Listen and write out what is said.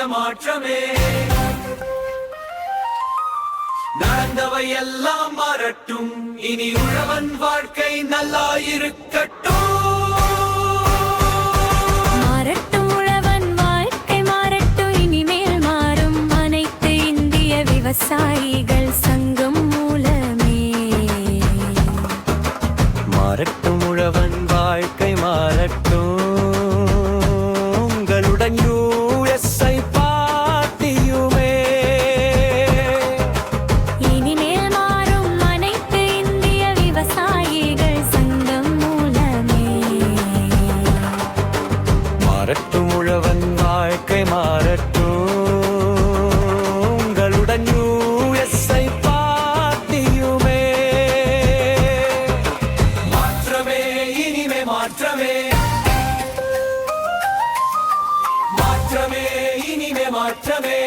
மாற்றமே. நடந்தவை எல்லாம் மாறட்டும், இனி உழவன் வாழ்க்கை நல்லா இருக்கட்டும். மாறட்டும் உழவன் வாழ்க்கை மாறட்டும், இனிமேல் மாறும் அனைத்து இந்திய விவசாயிகள் சங்கம் மூலமே. மாறட்டும் உழவன் வாழ்க்கை மாறட்டும், உங்களுடன் யுஎஸ்ஐ பார்ட்டியுமே. இனிமேல் மாறும் அனைத்து இந்திய விவசாயிகள் சங்கம் மூலமே. மாறட்டும் உழவன் வாழ்க்கை மாறட்டும், உங்களுடன் யுஎஸ்ஐ பார்ட்டியுமே. மாற்றமே இனிமே மாற்றமே. மாற்றமே இனிமே மாற்றமே.